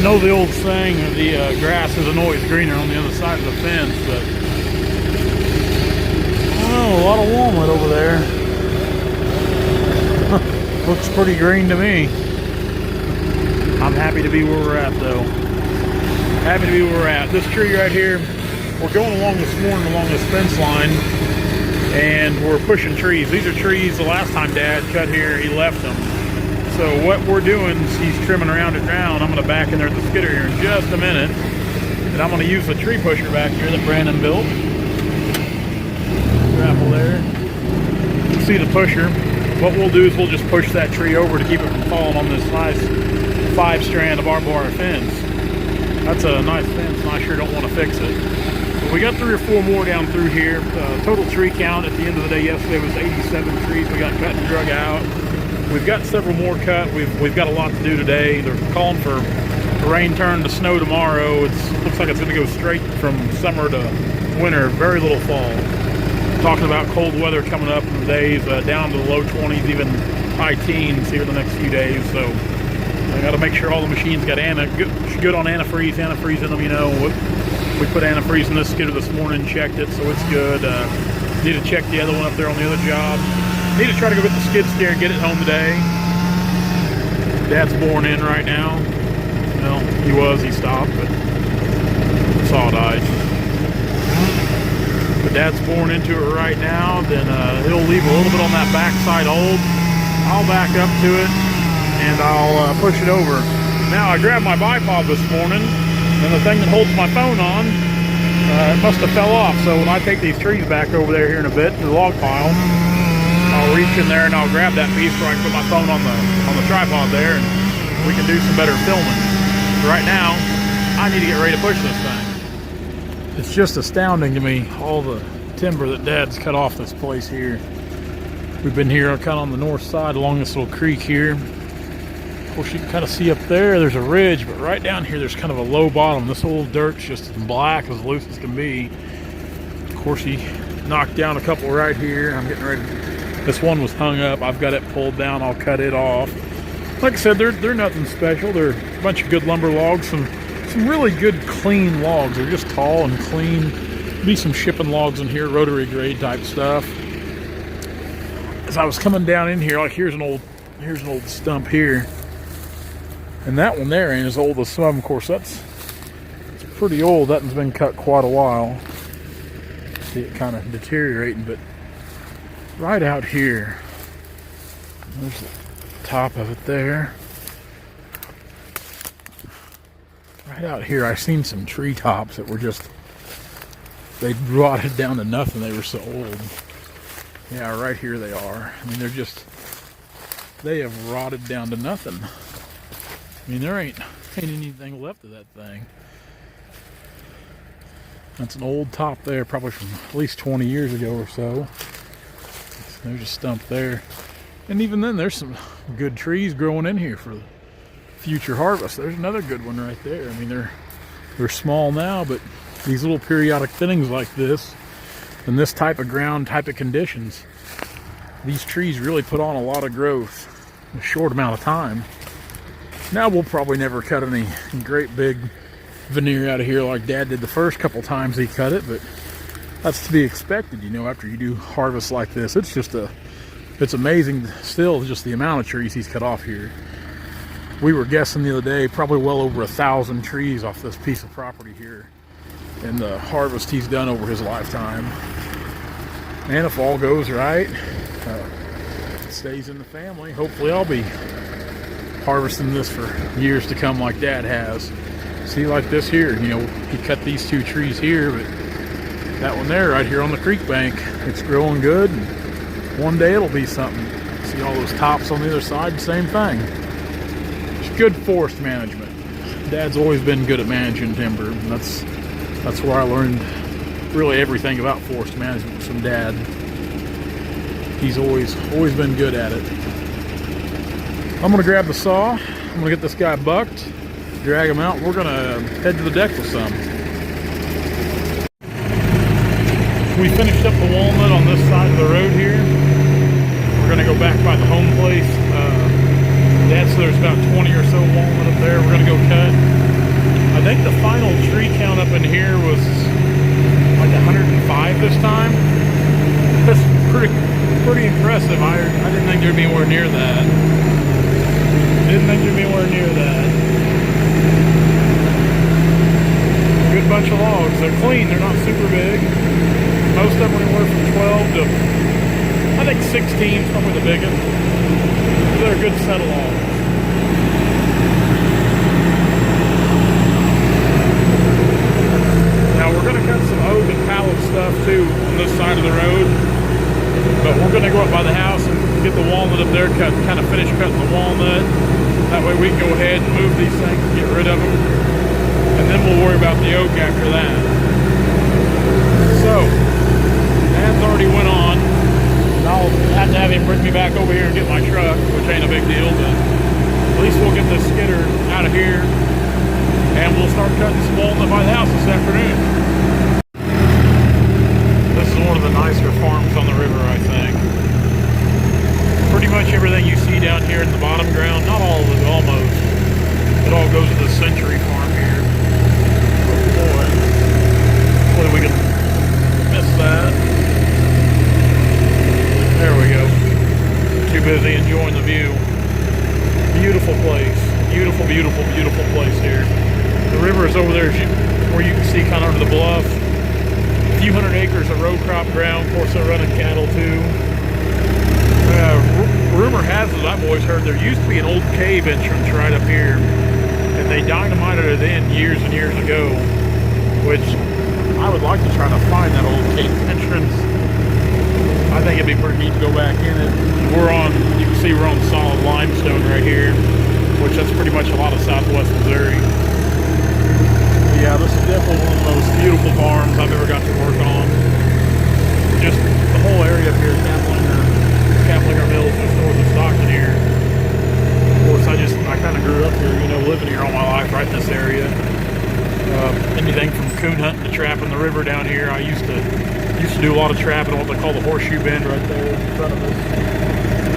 know the old saying, the grass isn't always greener on the other side of the fence, but oh, a lot of walnut over there. Looks pretty green to me. I'm happy to be where we're at, though. Happy to be where we're at. This tree right here, we're going along this morning along this fence line, and we're pushing trees. These are trees the last time Dad cut here, he left them. So what we're doing is he's trimming around it now, and I'm going to back in there at the skidder here in just a minute. And I'm going to use the tree pusher back here that Brandon built. Grapple there. You can see the pusher. What we'll do is we'll just push that tree over to keep it from falling on this nice 5-strand of barbed wire fence. That's a nice fence, and I sure don't want to fix it. But we got 3 or 4 more down through here. Total tree count at the end of the day yesterday was 87 trees we got cut and drug out. We've got several more cut. We've got a lot to do today. They're calling for the rain turn to snow tomorrow. It looks like it's going to go straight from summer to winter. Very little fall. Talking about cold weather coming up in the days, down to the low 20s, even high teens here the next few days. So I got to make sure all the machines got good on antifreeze. Antifreeze in them, you know. We put antifreeze in this skidder this morning, checked it, so it's good. Need to check the other one up there on the other job. Need to try to go get the skid steer and get it home today. Dad's boring in right now. Well, he stopped, but the saw died. But Dad's boring into it right now. Then he'll leave a little bit on that backside hold. I'll back up to it and I'll push it over. Now I grabbed my bipod this morning, and the thing that holds my phone on, it must have fell off. So when I take these trees back over there here in a bit to the log pile, I'll reach in there and I'll grab that piece where I can put my phone on the tripod there, and we can do some better filming. But right now, I need to get ready to push this thing. It's just astounding to me, all the timber that Dad's cut off this place here. We've been here kind of on the north side along this little creek here. Of course, you can kind of see up there's a ridge, but right down here there's kind of a low bottom. This old dirt's just as black, as loose as can be. Of course, he knocked down a couple right here. I'm getting ready to... This one was hung up. I've got it pulled down. I'll cut it off. Like I said, they're nothing special. They're a bunch of good lumber logs. Some really good, clean logs. They're just tall and clean. Be some shipping logs in here, rotary grade type stuff. As I was coming down in here, like here's an old stump here, and that one there ain't as old as some. Of course, it's pretty old. That one's been cut quite a while. See it kind of deteriorating, but right out here, there's the top of it there. Right out here, I've seen some treetops that were just, they rotted down to nothing. They were so old. Yeah, right here they are. I mean, they have rotted down to nothing. I mean, there ain't anything left of that thing. That's an old top there, probably from at least 20 years ago or so. There's a stump there. And even then, there's some good trees growing in here for future harvest. There's another good one right there. I mean, they're small now, but these little periodic thinnings like this, in this type of ground, type of conditions, these trees really put on a lot of growth in a short amount of time. Now we'll probably never cut any great big veneer out of here like Dad did the first couple times he cut it, but that's to be expected, you know, after you do harvest like this. It's amazing still, just the amount of trees he's cut off here. We were guessing the other day, probably well over 1,000 trees off this piece of property here, and the harvest he's done over his lifetime. And if all goes right, it stays in the family. Hopefully I'll be harvesting this for years to come like Dad has. See, like this here, you know, he cut these 2 trees here, but that one there right here on the creek bank, it's growing good, and one day it'll be something. See all those tops on the other side, same thing. It's good forest management. Dad's always been good at managing timber, and that's where I learned really everything about forest management from Dad. He's always been good at it. I'm gonna grab the saw. I'm gonna get this guy bucked, drag him out. We're gonna head to the deck with some. We finished up the walnut on this side of the road here. We're gonna go back by the home place. Dad said there's about 20 or so walnut up there. We're gonna go cut. think the final tree count up in here was like 105 this time. That's pretty impressive. I didn't think there'd be anywhere near that. Didn't think there'd be anywhere near that. Good bunch of logs. They're clean. They're not super big. Most of them are anywhere from 12 to, I think 16 is probably the biggest. They're a good set of logs. Now we're going to cut some oak and pallet stuff too on this side of the road. But we're going to go up by the house and get the walnut up there, kind of finish cutting the walnut. That way we can go ahead and move these things and get rid of them. And then we'll worry about the oak after that. So, Dad's already went on. I'll have to have him bring me back over here and get my truck, which ain't a big deal, but at least we'll get this skidder out of here. And we'll start cutting some walnut by the house this afternoon. This is one of the nicer farms on the river, I think. Pretty much everything you see down here in the bottom ground, not all of it, almost. It all goes to the Century farm here. Oh boy. Hopefully we can miss that. There we go. Too busy enjoying the view. Beautiful place. Beautiful, beautiful, beautiful place here. The river is over there where you can see kind of under the bluff. A few hundred acres of row crop ground. Of course, they're running cattle too. Rumor has it, I've always heard, there used to be an old cave entrance right up here. And they dynamited it in years and years ago. Which I would like to try to find that old cave entrance. I think it'd be pretty neat to go back in it. You can see we're on solid limestone right here. Which that's pretty much a lot of southwest Missouri. Yeah, this is definitely one of the most beautiful farms I've ever got to work on. Just the whole area up here, Kaplinger Mills, just north of Stockton here. Of course, I kind of grew up here, you know, living here all my life, right in this area. Anything from coon hunting to trapping the river down here. I used to do a lot of trapping on what they call the Horseshoe Bend right there in front of us.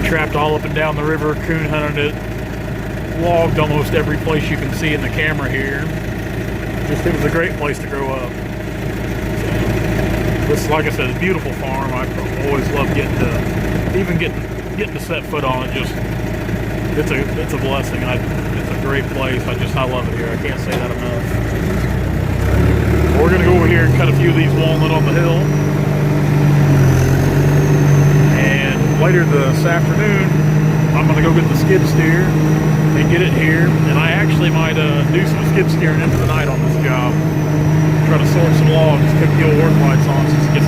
Trapped all up and down the river, coon hunted it, logged almost every place you can see in the camera here. It was a great place to grow up. So, this, like I said, is a beautiful farm. I always love getting to set foot on it. Just it's a blessing. It's a great place. I love it here. I can't say that enough. We're gonna go over here and cut a few of these walnut on the hill. And later this afternoon, I'm gonna go get the skid steer and get it here, and I actually might do some skid steering into the night on this job. Try to sort some logs, cook the old work lights on since it gets